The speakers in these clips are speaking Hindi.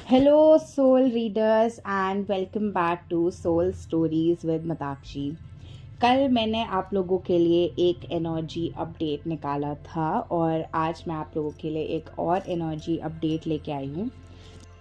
Hello, soul readers, and welcome back to Soul Stories with मताक्षी। कल मैंने आप लोगों के लिए एक एनर्जी अपडेट निकाला था और आज मैं आप लोगों के लिए एक और एनर्जी अपडेट लेके आई हूँ।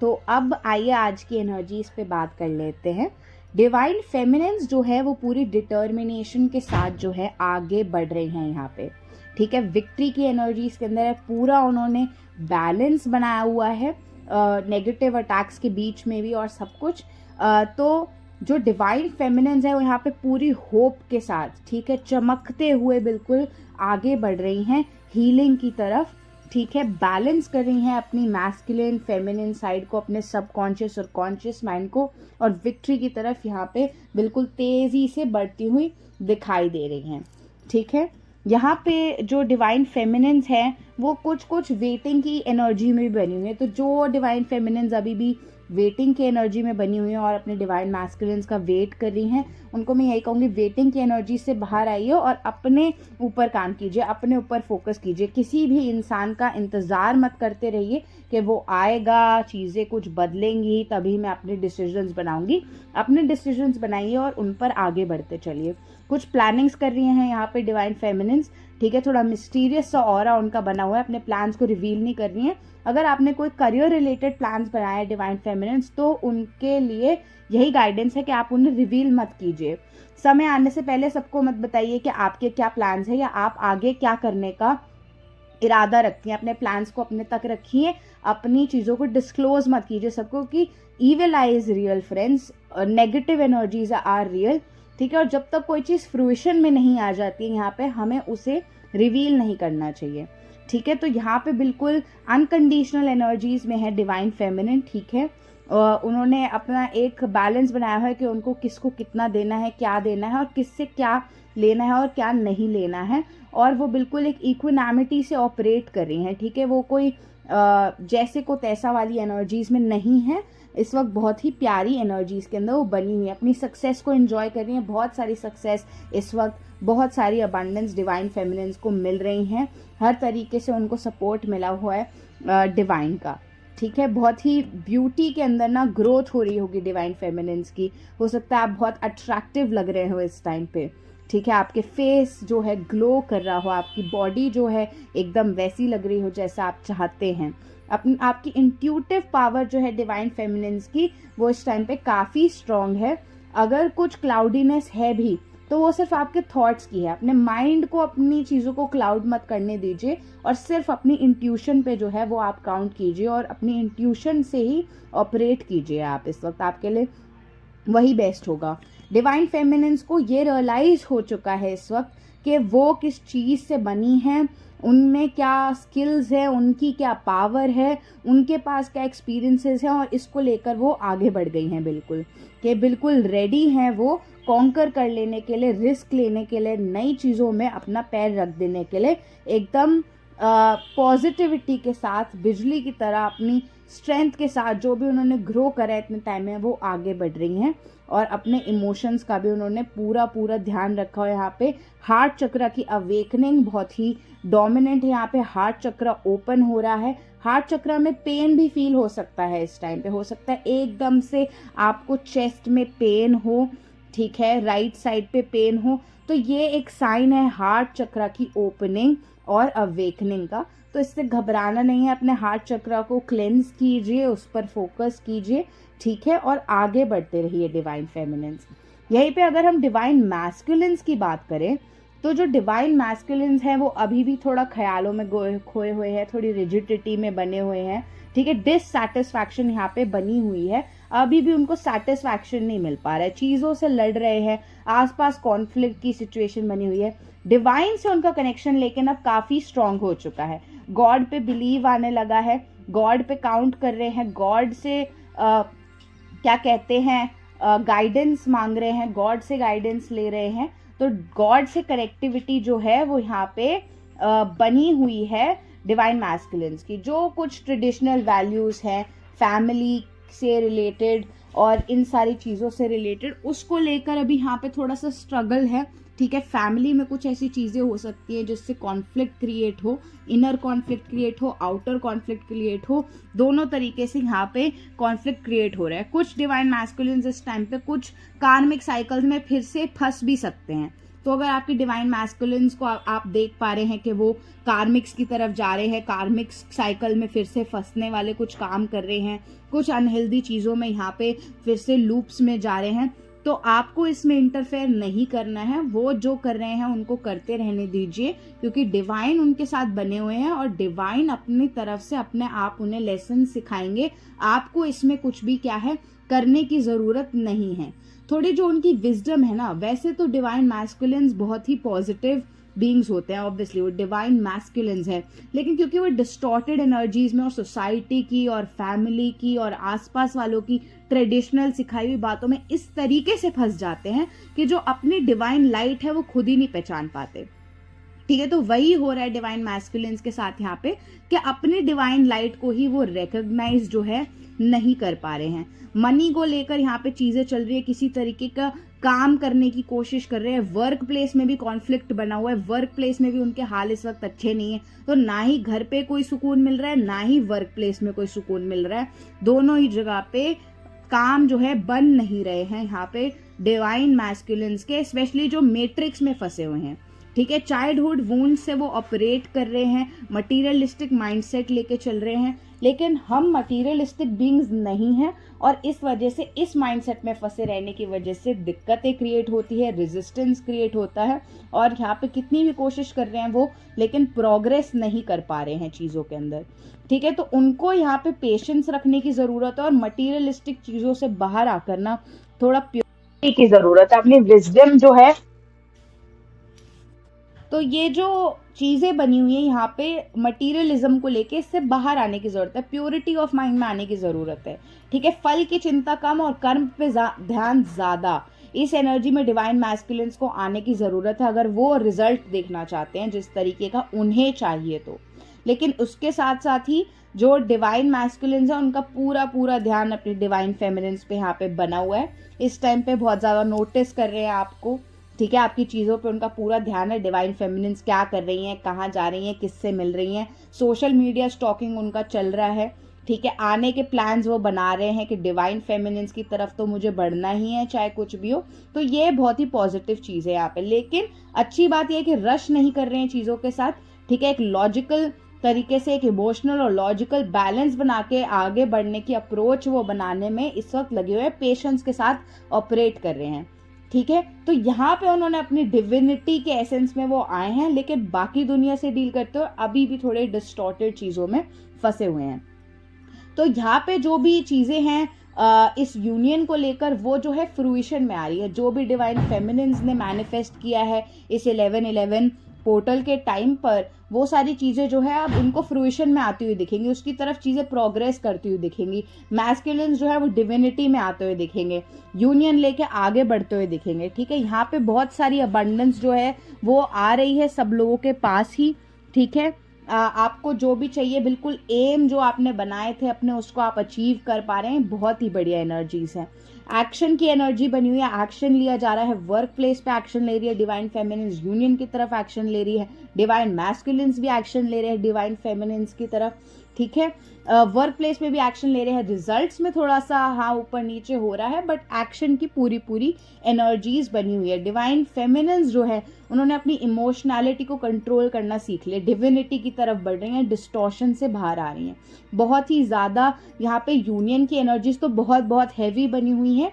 तो अब आइए आज की एनर्जीज पे बात कर लेते हैं। डिवाइन फेमिनिन्स जो है वो पूरी डिटर्मिनेशन के साथ जो है आगे बढ़ रहे हैं यहाँ पे, ठीक है। विक्ट्री की एनर्जीज के अंदर पूरा उन्होंने बैलेंस बनाया हुआ है नेगेटिव अटैक्स के बीच में भी और सब कुछ। तो जो डिवाइन फेमिनिन्स है वो यहाँ पे पूरी होप के साथ, ठीक है, चमकते हुए बिल्कुल आगे बढ़ रही हैं हीलिंग की तरफ, ठीक है। बैलेंस कर रही हैं अपनी मैस्कुलिन फेमिनिन साइड को, अपने सबकॉन्शियस और कॉन्शियस माइंड को, और विक्ट्री की तरफ यहाँ पे बिल्कुल तेजी से बढ़ती हुई दिखाई दे रही हैं, ठीक है। यहाँ पे जो डिवाइन फेमिनिन्स हैं वो कुछ वेटिंग की एनर्जी में भी बनी हुई है। तो जो डिवाइन फेमिनिन्स अभी भी वेटिंग की एनर्जी में बनी हुई हैं और अपने डिवाइन मैस्कुलिन्स का वेट कर रही हैं, उनको मैं यही कहूँगी, वेटिंग की एनर्जी से बाहर आइए और अपने ऊपर काम कीजिए, अपने ऊपर फोकस कीजिए। किसी भी इंसान का इंतज़ार मत करते रहिए कि वो आएगा, चीज़ें कुछ बदलेंगी तभी मैं अपने डिसीजंस बनाऊंगी। अपने डिसीजंस बनाइए और उन पर आगे बढ़ते चलिए। कुछ प्लानिंग्स कर रही हैं यहाँ पे डिवाइन फेमिनिन्स, ठीक है। थोड़ा मिस्टीरियस सा ऑरा उनका बना हुआ है, अपने प्लान्स को रिवील नहीं कर रही हैं। अगर आपने कोई करियर रिलेटेड प्लान्स बनाए हैं डिवाइन फेमिनिन्स, तो उनके लिए यही गाइडेंस है कि आप उन्हें रिवील मत कीजिए। समय आने से पहले सबको मत बताइए कि आपके क्या प्लान्स है या आप आगे क्या करने का इरादा रखती हैं। अपने प्लान्स को अपने तक रखिए, अपनी चीज़ों को डिस्क्लोज मत कीजिए सबको, कि evil eye is real friends, negative energies are real, ठीक है। और जब तक कोई चीज़ फ्रूइशन में नहीं आ जाती है यहाँ पे, हमें उसे रिवील नहीं करना चाहिए, ठीक है। तो यहाँ पे बिल्कुल अनकंडीशनल एनर्जीज में है डिवाइन फेमिनिन, ठीक है। उन्होंने अपना एक बैलेंस बनाया है कि उनको किसको कितना देना है, क्या देना है, और किससे क्या लेना है और क्या नहीं लेना है, और वो बिल्कुल एक इक्विनामिटी से ऑपरेट कर रही हैं, ठीक है। वो कोई जैसे को तैसा वाली एनर्जीज में नहीं है। इस वक्त बहुत ही प्यारी एनर्जीज के अंदर वो बनी हुई है, अपनी सक्सेस को एंजॉय कर रही हैं। बहुत सारी सक्सेस इस वक्त, बहुत सारी अबंडेंस डिवाइन फेमिनिन्स को मिल रही हैं। हर तरीके से उनको सपोर्ट मिला हुआ है डिवाइन का, ठीक है। बहुत ही ब्यूटी के अंदर ना ग्रोथ हो रही होगी डिवाइन फेमिनिन्स की। हो सकता है आप बहुत अट्रैक्टिव लग रहे हो इस टाइम पे, ठीक है। आपके फेस जो है ग्लो कर रहा हो, आपकी बॉडी जो है एकदम वैसी लग रही हो जैसा आप चाहते हैं। आपकी इंट्यूटिव पावर जो है डिवाइन फेमिनिन्स की, वो इस टाइम पे काफ़ी स्ट्रॉन्ग है। अगर कुछ क्लाउडीनेस है भी तो वो सिर्फ आपके थॉट्स की है। अपने माइंड को, अपनी चीज़ों को क्लाउड मत करने दीजिए और सिर्फ अपनी इंट्यूशन पे जो है वो आप काउंट कीजिए और अपनी इंट्यूशन से ही ऑपरेट कीजिए। आप इस वक्त आपके लिए वही बेस्ट होगा। डिवाइन फेमिनिन्स को ये रियलाइज हो चुका है इस वक्त कि वो किस चीज़ से बनी हैं, उनमें क्या स्किल्स है, उनकी क्या पावर है, उनके पास क्या एक्सपीरियंसेस हैं, और इसको लेकर वो आगे बढ़ गई हैं बिल्कुल, कि बिल्कुल रेडी हैं वो कॉन्कर कर लेने के लिए, रिस्क लेने के लिए, नई चीज़ों में अपना पैर रख देने के लिए, एकदम पॉजिटिविटी के साथ, बिजली की तरह अपनी स्ट्रेंथ के साथ जो भी उन्होंने ग्रो करा है इतने टाइम में, वो आगे बढ़ रही हैं। और अपने इमोशंस का भी उन्होंने पूरा ध्यान रखा है। यहाँ पे हार्ट चक्र की अवेकनिंग बहुत ही डोमिनेंट है। यहाँ पे हार्ट चक्र ओपन हो रहा है। हार्ट चक्र में पेन भी फील हो सकता है इस टाइम पे। हो सकता है एकदम से आपको चेस्ट में पेन हो, ठीक है, राइट साइड पे पेन हो, तो ये एक साइन है हार्ट चक्र की ओपनिंग और अवेकनिंग का। तो इससे घबराना नहीं है। अपने हार्ट चक्र को क्लेंस कीजिए, उस पर फोकस कीजिए, ठीक है, और आगे बढ़ते रहिए डिवाइन फेमिनिन्स। यहीं पे अगर हम डिवाइन मैस्कुलिन्स की बात करें, तो जो डिवाइन मैस्कुलिन्स हैं वो अभी भी थोड़ा ख्यालों में खोए हुए हैं, थोड़ी रिजिडिटी में बने हुए हैं, ठीक है। डिससैटिस्फैक्शन यहाँ पे बनी हुई है। अभी भी उनको सेटिस्फैक्शन नहीं मिल पा रहा है, चीज़ों से लड़ रहे हैं, आसपास कॉन्फ्लिक्ट की सिचुएशन बनी हुई है। डिवाइन से उनका कनेक्शन लेकिन अब काफ़ी स्ट्रांग हो चुका है। गॉड पे बिलीव आने लगा है, गॉड पे काउंट कर रहे हैं, गॉड से क्या कहते हैं, गाइडेंस मांग रहे हैं, गॉड से गाइडेंस ले रहे हैं। तो गॉड से कनेक्टिविटी जो है वो यहाँ पे बनी हुई है डिवाइन मैस्कुलिन्स की। जो कुछ ट्रेडिशनल वैल्यूज़ हैं फैमिली से रिलेटेड और इन सारी चीज़ों से रिलेटेड, उसको लेकर अभी यहाँ पे थोड़ा सा स्ट्रगल है, ठीक है। फैमिली में कुछ ऐसी चीज़ें हो सकती हैं जिससे कॉन्फ्लिक्ट क्रिएट हो, इनर कॉन्फ्लिक्ट क्रिएट हो, आउटर कॉन्फ्लिक्ट क्रिएट हो, दोनों तरीके से यहाँ पे कॉन्फ्लिक्ट क्रिएट हो रहा है। कुछ डिवाइन मैस्कुलिन्स इस टाइम पे कुछ कार्मिक साइकिल्स में फिर से फंस भी सकते हैं। तो अगर आपकी डिवाइन मैस्कुलिन्स को आप देख पा रहे हैं कि वो कार्मिक्स की तरफ जा रहे हैं, कार्मिक साइकिल में फिर से फंसने वाले कुछ काम कर रहे हैं, कुछ अनहेल्दी चीज़ों में यहाँ पे फिर से लूप्स में जा रहे हैं, तो आपको इसमें इंटरफेयर नहीं करना है। वो जो कर रहे हैं उनको करते रहने दीजिए, क्योंकि डिवाइन उनके साथ बने हुए हैं और डिवाइन अपनी तरफ से अपने आप उन्हें लेसन सिखाएंगे। आपको इसमें कुछ भी क्या है करने की ज़रूरत नहीं है। थोड़ी जो उनकी विजडम है ना, वैसे तो डिवाइन मैस्कुलिन्स बहुत ही पॉजिटिव बींग्स होते हैं, ऑब्वियसली वो डिवाइन मैस्कुलिन्स है, लेकिन क्योंकि वो डिस्टॉर्टेड एनर्जीज में और सोसाइटी की और फैमिली की और आसपास वालों की ट्रेडिशनल सिखाई हुई बातों में इस तरीके से फंस जाते हैं कि जो अपनी डिवाइन लाइट है वो खुद ही नहीं पहचान पाते। ठीक है, तो वही हो रहा है डिवाइन मैस्कुलिन्स के साथ यहाँ पे कि अपनी डिवाइन लाइट को ही वो रिकॉग्नाइज जो है नहीं कर पा रहे हैं। मनी को लेकर यहाँ पे चीजें चल रही है, किसी तरीके का काम करने की कोशिश कर रहे हैं। वर्क प्लेस में भी कॉन्फ्लिक्ट बना हुआ है, वर्क प्लेस में भी उनके हाल इस वक्त अच्छे नहीं है। तो ना ही घर पे कोई सुकून मिल रहा है, ना ही वर्क प्लेस में कोई सुकून मिल रहा है। दोनों ही जगह पे काम जो है बन नहीं रहे हैं यहाँ पे डिवाइन मैस्कुलिन्स के, स्पेशली जो मैट्रिक्स में फंसे हुए हैं। ठीक है, चाइल्डहुड वूंड से वो ऑपरेट कर रहे हैं, मटीरियलिस्टिक माइंडसेट लेके चल रहे हैं, लेकिन हम मटीरियलिस्टिक बीइंग्स नहीं हैं और इस वजह से इस माइंडसेट में फंसे रहने की वजह से दिक्कतें क्रिएट होती है, रेजिस्टेंस क्रिएट होता है और यहाँ पे कितनी भी कोशिश कर रहे हैं वो, लेकिन प्रोग्रेस नहीं कर पा रहे हैं चीज़ों के अंदर। ठीक है, तो उनको यहाँ पे पेशेंस रखने की ज़रूरत है और मटीरियलिस्टिक चीज़ों से बाहर आकर ना थोड़ा प्योरिटी की ज़रूरत है, अपनी विजडम जो है। तो ये जो चीज़ें बनी हुई है यहाँ पे मटीरियलिज्म को लेके, इससे बाहर आने की ज़रूरत है, प्योरिटी ऑफ माइंड में आने की ज़रूरत है। ठीक है, फल की चिंता कम और कर्म पे ध्यान ज़्यादा, इस एनर्जी में डिवाइन मैस्कुलिन्स को आने की ज़रूरत है अगर वो रिजल्ट देखना चाहते हैं जिस तरीके का उन्हें चाहिए तो। लेकिन उसके साथ साथ ही जो डिवाइन मैस्कुलिन्स है उनका पूरा पूरा ध्यान अपने डिवाइन फेमिनिन्स पे यहाँ पे बना हुआ है। इस टाइम पे बहुत ज़्यादा नोटिस कर रहे हैं आपको। ठीक है, आपकी चीज़ों पे उनका पूरा ध्यान है। डिवाइन फेमिनिन्स क्या कर रही हैं, कहाँ जा रही हैं, किससे मिल रही हैं, सोशल मीडिया स्टॉकिंग उनका चल रहा है। ठीक है, आने के प्लान्स वो बना रहे हैं कि डिवाइन फेमिनिन्स की तरफ तो मुझे बढ़ना ही है चाहे कुछ भी हो। तो ये बहुत ही पॉजिटिव चीज़ है यहाँ पे, लेकिन अच्छी बात यह है कि रश नहीं कर रहे हैं चीज़ों के साथ। ठीक है, एक लॉजिकल तरीके से, एक इमोशनल और लॉजिकल बैलेंस बना के आगे बढ़ने की अप्रोच वो बनाने में इस वक्त लगे हुए हैं, पेशेंस के साथ ऑपरेट कर रहे हैं। ठीक है, तो यहाँ पे उन्होंने अपनी डिविनिटी के एसेंस में वो आए हैं, लेकिन बाकी दुनिया से डील करते हुए अभी भी थोड़े डिस्टॉर्टेड चीज़ों में फंसे हुए हैं। तो यहाँ पे जो भी चीज़ें हैं इस यूनियन को लेकर वो जो है फ्रूइशन में आ रही है। जो भी डिवाइन फेमिनिन्स ने मैनिफेस्ट किया है इस 11/11 पोर्टल के टाइम पर, वो सारी चीज़ें जो है अब उनको फ्रूइशन में आती हुई दिखेंगी, उसकी तरफ चीज़ें प्रोग्रेस करती हुई दिखेंगी। मैस्कुलिन्स जो है वो डिविनिटी में आते हुए दिखेंगे, यूनियन लेके आगे बढ़ते हुए दिखेंगे। ठीक है, यहाँ पे बहुत सारी अबंडेंस जो है वो आ रही है सब लोगों के पास ही। ठीक है, आपको जो भी चाहिए, बिल्कुल एम जो आपने बनाए थे अपने उसको आप अचीव कर पा रहे हैं। बहुत ही बढ़िया एनर्जीज हैं। एक्शन की एनर्जी बनी हुई है, एक्शन लिया जा रहा है, वर्क प्लेस पे एक्शन ले रही है डिवाइन फेमिनिन्स, यूनियन की तरफ एक्शन ले रही है, डिवाइन मैस्कुलिन्स भी एक्शन ले रहे हैं डिवाइन फेमिनिन्स की तरफ। ठीक है, वर्क प्लेस में भी एक्शन ले रहे हैं। रिजल्ट्स में थोड़ा सा हाँ ऊपर नीचे हो रहा है, बट एक्शन की पूरी पूरी एनर्जीज बनी हुई है। डिवाइन फेमिनिन्स जो है उन्होंने अपनी इमोशनैलिटी को कंट्रोल करना सीख लिया, डिविनिटी की तरफ बढ़ रही हैं, डिस्टॉर्शन से बाहर आ रही हैं बहुत ही ज़्यादा। यहाँ पे यूनियन की एनर्जीज तो बहुत बहुत हैवी बनी हुई है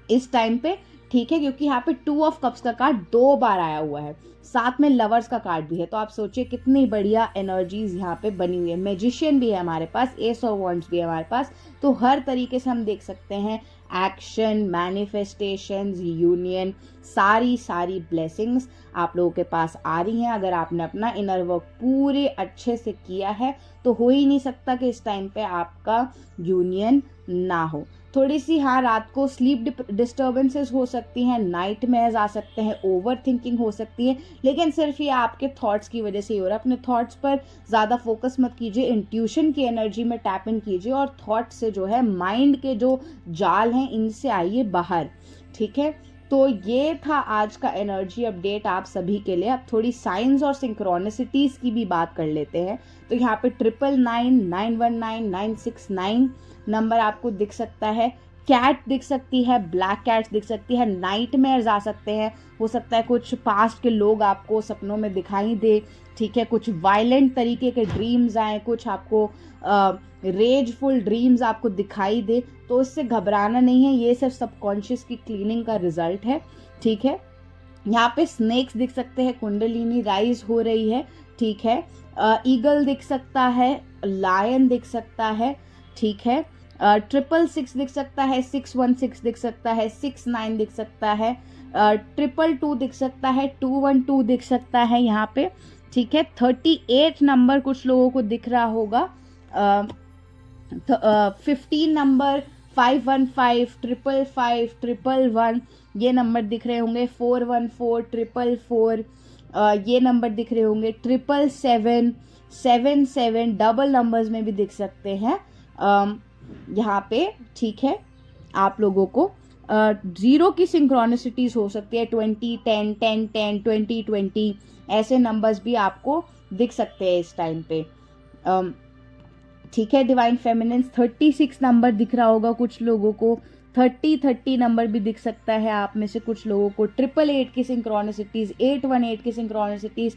इस टाइम पे। ठीक है, क्योंकि यहाँ पे 2 ऑफ कप्स का कार्ड 2 बार आया हुआ है, साथ में लवर्स का कार्ड भी है। तो आप सोचिए कितनी बढ़िया एनर्जीज यहाँ पे बनी हुई है। मैजिशियन भी है हमारे पास, एस ऑफ वॉन्ड्स भी है हमारे पास। तो हर तरीके से हम देख सकते हैं एक्शन, मैनिफेस्टेशंस, यूनियन, सारी ब्लेसिंग्स आप लोगों के पास आ रही हैं। अगर आपने अपना इनर वर्क पूरे अच्छे से किया है तो हो ही नहीं सकता कि इस टाइम पे आपका यूनियन ना हो। थोड़ी सी हाँ रात को स्लीप डिस्टर्बेंसेस हो सकती हैं, नाइटमेयर्स आ सकते हैं, ओवर थिंकिंग हो सकती है, लेकिन सिर्फ ये आपके थॉट्स की वजह से ही हो रहा है। अपने थॉट्स पर ज़्यादा फोकस मत कीजिए, इंट्यूशन की एनर्जी में टैप इन कीजिए और थॉट से जो है माइंड के जो जाल हैं इनसे आइए बाहर। ठीक है, तो ये था आज का एनर्जी अपडेट आप सभी के लिए। अब थोड़ी साइंस और सिंक्रोनिसिटीज़ की भी बात कर लेते हैं। तो यहाँ पे 999, 919, 969 नंबर आपको दिख सकता है। कैट दिख सकती है, ब्लैक कैट्स दिख सकती है, नाइटमेयर्स आ सकते हैं, हो सकता है कुछ पास्ट के लोग आपको सपनों में दिखाई दे, ठीक है, कुछ वायलेंट तरीके के ड्रीम्स आए, कुछ आपको रेजफुल ड्रीम्स आपको दिखाई दे, तो इससे घबराना नहीं है, ये सिर्फ सबकॉन्शियस की क्लीनिंग का रिजल्ट है, ठीक है। यहाँ पे स्नेक्स दिख सकते हैं, कुंडलिनी राइज हो रही है, ठीक है। ईगल दिख सकता है, लायन दिख सकता है, ठीक है। 666 दिख सकता है, 616 दिख सकता है, 69 दिख सकता है, 222 दिख सकता है, 212 दिख सकता है यहाँ पे, ठीक है। 38 नंबर कुछ लोगों को दिख रहा होगा, 15 नंबर, 515, 555, 111 ये नंबर दिख रहे होंगे, 414, 444 ये नंबर दिख रहे होंगे, 777, 77 डबल नंबर्स में भी दिख सकते हैं यहाँ पे, ठीक है। आप लोगों को जीरो की सिंक्रोनिसिटीज हो सकती है, 20, 10, 10, 10, 20, 20 ऐसे नंबर्स भी आपको दिख सकते हैं इस टाइम पे, ठीक है। डिवाइन फेमिनिन्स 36 नंबर दिख रहा होगा कुछ लोगों को, 30 नंबर भी दिख सकता है आप में से कुछ लोगों को, 888 की सिंक्रोनिसिटीज, 818 की सिंक्रोनिसिटीज।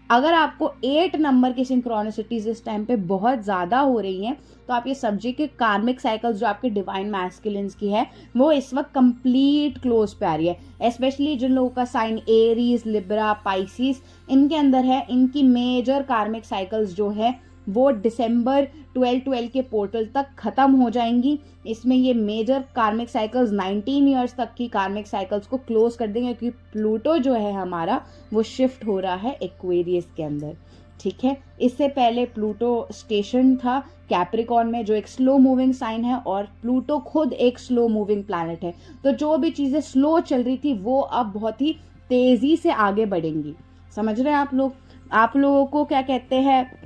अगर आपको 8 नंबर की सिंक्रोनिसिटीज इस टाइम पे बहुत ज़्यादा हो रही हैं, तो आप ये समझिए कि कार्मिक साइकिल्स जो आपके डिवाइन मैस्कुलिन्स की है वो इस वक्त कंप्लीट क्लोज पे आ रही है। स्पेशली जिन लोगों का साइन एरीज, लिब्रा, पाइसिस इनके अंदर है, इनकी मेजर कार्मिक साइकिल्स जो है वो दिसंबर 12 के पोर्टल तक खत्म हो जाएंगी। इसमें ये मेजर कार्मिक साइकिल्स 19 ईयर्स तक की कार्मिक साइकिल्स को क्लोज कर देंगे, क्योंकि प्लूटो जो है हमारा वो शिफ्ट हो रहा है एक्वेरियस के अंदर, ठीक है। इससे पहले प्लूटो स्टेशन था कैप्रिकॉन में, जो एक स्लो मूविंग साइन है, और प्लूटो खुद एक स्लो मूविंग प्लैनेट है। तो जो भी चीज़ें स्लो चल रही थी वो अब बहुत ही तेज़ी से आगे बढ़ेंगी। समझ रहे हैं आप लोग? आप लोगों को क्या कहते हैं,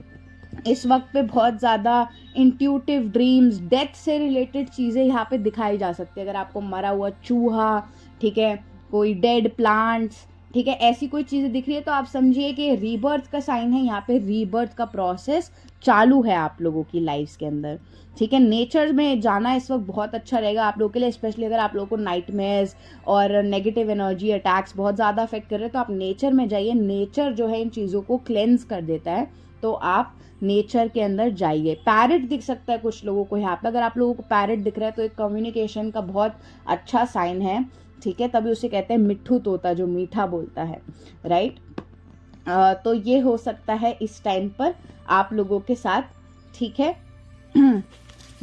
इस वक्त पे बहुत ज़्यादा इंट्यूटिव ड्रीम्स, डेथ से रिलेटेड चीज़ें यहाँ पे दिखाई जा सकती है। अगर आपको मरा हुआ चूहा, ठीक है, कोई डेड प्लांट्स, ठीक है, ऐसी कोई चीज़ें दिख रही है, तो आप समझिए कि रीबर्थ का साइन है, यहाँ पे रीबर्थ का प्रोसेस चालू है आप लोगों की लाइफ्स के अंदर, ठीक है। नेचर में जाना इस वक्त बहुत अच्छा रहेगा आप लोगों के लिए, स्पेशली अगर आप लोगों को नाइटमेयर्स और नेगेटिव एनर्जी अटैक्स बहुत ज़्यादा अफेक्ट कर रहे हैं, तो आप नेचर में जाइए। नेचर जो है इन चीज़ों को क्लेंस कर देता है, तो आप नेचर के अंदर जाइए। पैरेट दिख सकता है कुछ लोगों को यहाँ पे। अगर आप लोगों को पैरेट दिख रहा है तो एक कम्युनिकेशन का बहुत अच्छा साइन है, ठीक है। तभी उसे कहते हैं मिट्ठू तोता, जो मीठा बोलता है, राइट। तो ये हो सकता है इस टाइम पर आप लोगों के साथ, ठीक है।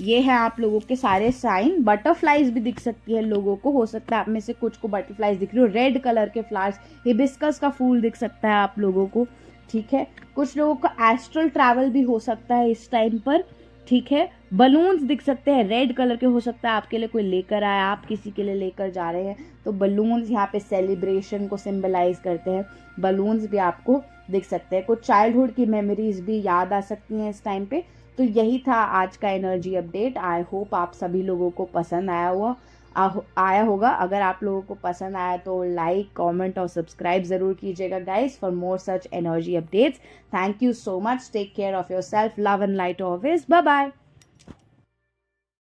ये है आप लोगों के सारे साइन। बटरफ्लाइज भी दिख सकती है लोगों को, हो सकता है आप में से कुछ को बटरफ्लाइज दिख रही हो, रेड कलर के फ्लावर्स, हिबिस्कस का फूल दिख सकता है आप लोगों को, ठीक है। कुछ लोगों का एस्ट्रल ट्रैवल भी हो सकता है इस टाइम पर, ठीक है। बलून्स दिख सकते हैं, रेड कलर के, हो सकता है आपके लिए कोई लेकर आया, आप किसी के लिए लेकर जा रहे हैं, तो बलून्स यहाँ पे सेलिब्रेशन को सिंबलाइज करते हैं। बलून्स भी आपको दिख सकते हैं। कुछ चाइल्डहुड की मेमोरीज भी याद आ सकती हैं इस टाइम पे। तो यही था आज का एनर्जी अपडेट। आई होप आप सभी लोगों को पसंद आया होगा। अगर आप लोगों को पसंद आया तो लाइक, कमेंट और सब्सक्राइब ज़रूर कीजिएगा guys, for more such energy updates. Thank you so much. Take care of yourself, love and light always. Bye bye.